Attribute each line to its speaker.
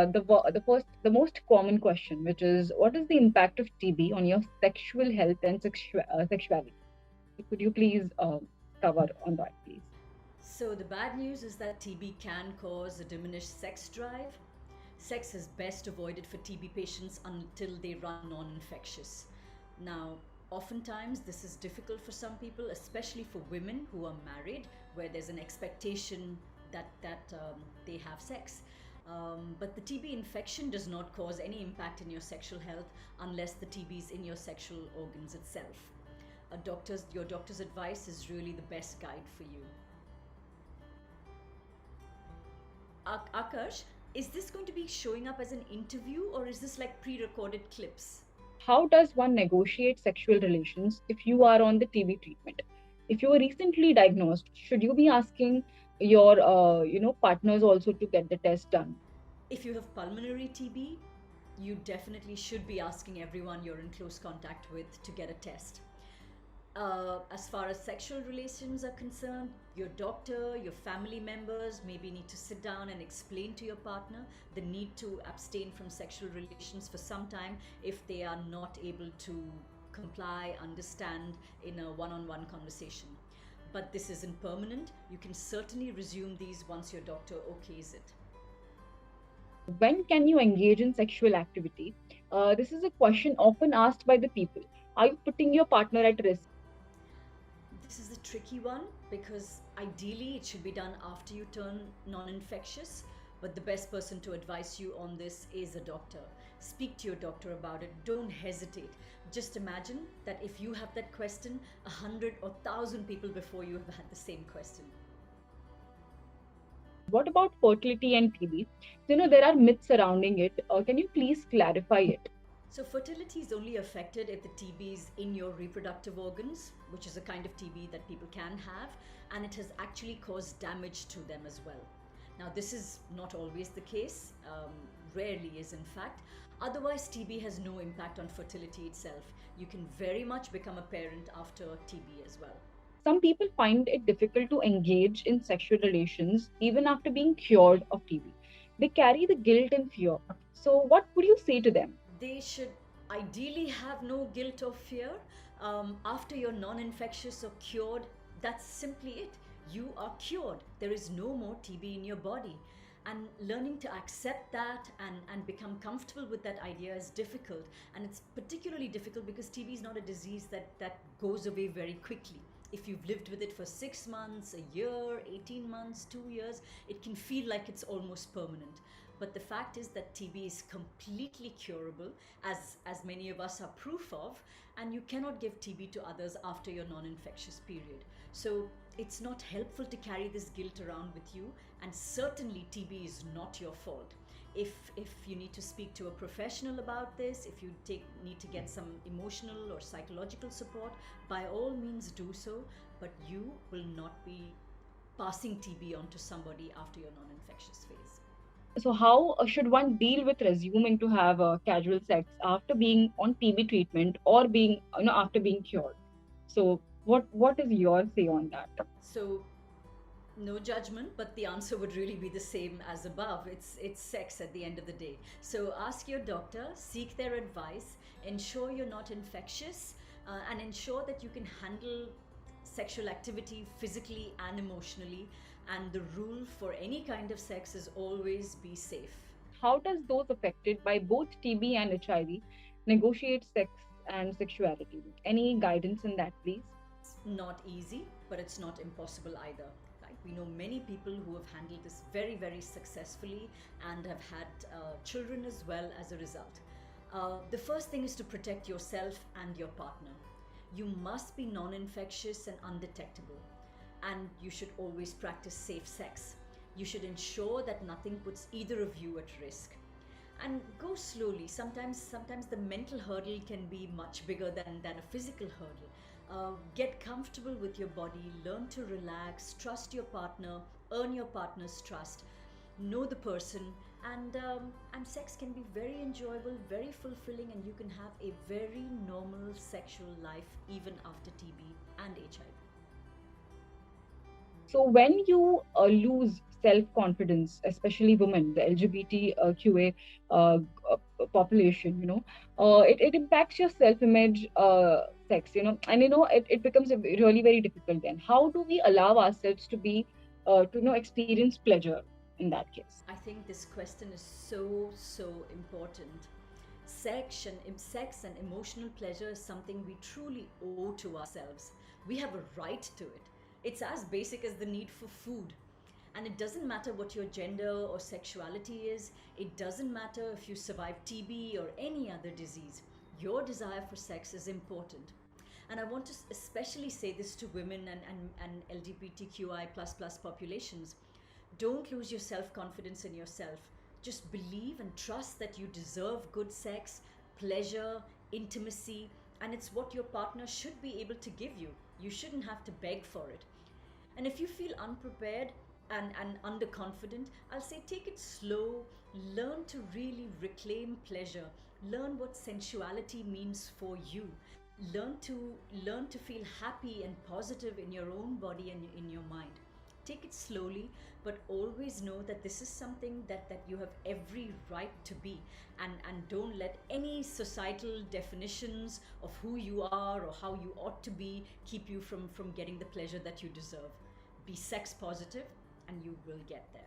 Speaker 1: the most common question, which is, what is the impact of TB on your sexual health and sexuality? Could you please cover on that, please?
Speaker 2: So, the bad news is that TB can cause a diminished sex drive. Sex is best avoided for TB patients until they run non infectious. Now, oftentimes this is difficult for some people, especially for women who are married, where there's an expectation that they have sex. But the TB infection does not cause any impact in your sexual health unless the TB is in your sexual organs itself. Your doctor's advice is really the best guide for you. Akash, is this going to be showing up as an interview or is this like pre recorded clips?
Speaker 1: How does one negotiate sexual relations if you are on the TB treatment? If you were recently diagnosed, should you be asking your partners also to get the test done?
Speaker 2: If you have pulmonary TB, you definitely should be asking everyone you're in close contact with to get a test. As far as sexual relations are concerned, your doctor, your family members maybe need to sit down and explain to your partner the need to abstain from sexual relations for some time if they are not able to comply, understand in a one on one conversation. But this isn't permanent. You can certainly resume these once your doctor okays it.
Speaker 1: When can you engage in sexual activity? This is a question often asked by the people. Are you putting your partner at risk?
Speaker 2: This is a tricky one because ideally it should be done after you turn non infectious, but the best person to advise you on this is a doctor. Speak to your doctor about it. Don't hesitate. Just imagine that if you have that question, 100 or 1,000 people before you have had the same question.
Speaker 1: What about fertility and TB? There are myths surrounding it. Can you please clarify it?
Speaker 2: So, fertility is only affected if the TB is in your reproductive organs, which is a kind of TB that people can have, and it has actually caused damage to them as well. Now, this is not always the case, rarely is in fact. Otherwise, TB has no impact on fertility itself. You can very much become a parent after TB as well.
Speaker 1: Some people find it difficult to engage in sexual relations even after being cured of TB. They carry the guilt and fear. So, what would you say to them?
Speaker 2: They should ideally have no guilt or fear. After you're non infectious or cured, that's simply it. You are cured. There is no more TB in your body. And learning to accept that and become comfortable with that idea is difficult. And it's particularly difficult because TB is not a disease that goes away very quickly. If you've lived with it for 6 months, a year, 18 months, 2 years, it can feel like it's almost permanent. But the fact is that TB is completely curable, as many of us are proof of, and you cannot give TB to others after your non infectious period. So it's not helpful to carry this guilt around with you, and certainly TB is not your fault. If you need to speak to a professional about this, if you need to get some emotional or psychological support, by all means do so, but you will not be passing TB on to somebody after your non infectious phase.
Speaker 1: So, how should one deal with resuming to have casual sex after being on TB treatment or being, after being cured? So, what is your say on that?
Speaker 2: So, no judgment, but the answer would really be the same as above. It's sex at the end of the day. So ask your doctor, seek their advice, ensure you're not infectious, and ensure that you can handle sexual activity physically and emotionally. And the rule for any kind of sex is always be safe.
Speaker 1: How does those affected by both TB and HIV negotiate sex and sexuality? Any guidance in that, please?
Speaker 2: It's not easy, but it's not impossible either. Right? We know many people who have handled this very, very successfully and have had children as well as a result. The first thing is to protect yourself and your partner. You must be non infectious and undetectable, and you should always practice safe sex. You should ensure that nothing puts either of you at risk. And go slowly. Sometimes the mental hurdle can be much bigger than a physical hurdle. Get comfortable with your body, learn to relax, trust your partner, earn your partner's trust, know the person, and sex can be very enjoyable, very fulfilling, and you can have a very normal sexual life even after TB and HIV.
Speaker 1: So, when you lose self confidence, especially women, the LGBTQA uh, population, it impacts your self image, sex, and it becomes really very difficult. Then how do we allow ourselves to be to experience pleasure in that case?
Speaker 2: I think this question is so, so important. Sex and emotional pleasure is something we truly owe to ourselves. We have a right to it. It's as basic as the need for food. And it doesn't matter what your gender or sexuality is, it doesn't matter if you survive TB or any other disease. Your desire for sex is important. And I want to especially say this to women and LGBTQI plus populations. Don't lose your self confidence in yourself. Just believe and trust that you deserve good sex, pleasure, intimacy, and it's what your partner should be able to give you. You shouldn't have to beg for it. And if you feel unprepared and underconfident, I'll say take it slow, learn to really reclaim pleasure, learn what sensuality means for you. Learn to feel happy and positive in your own body and in your mind. Take it slowly, but always know that this is something that you have every right to be. And don't let any societal definitions of who you are or how you ought to be keep you from getting the pleasure that you deserve. Be sex positive and you will get there.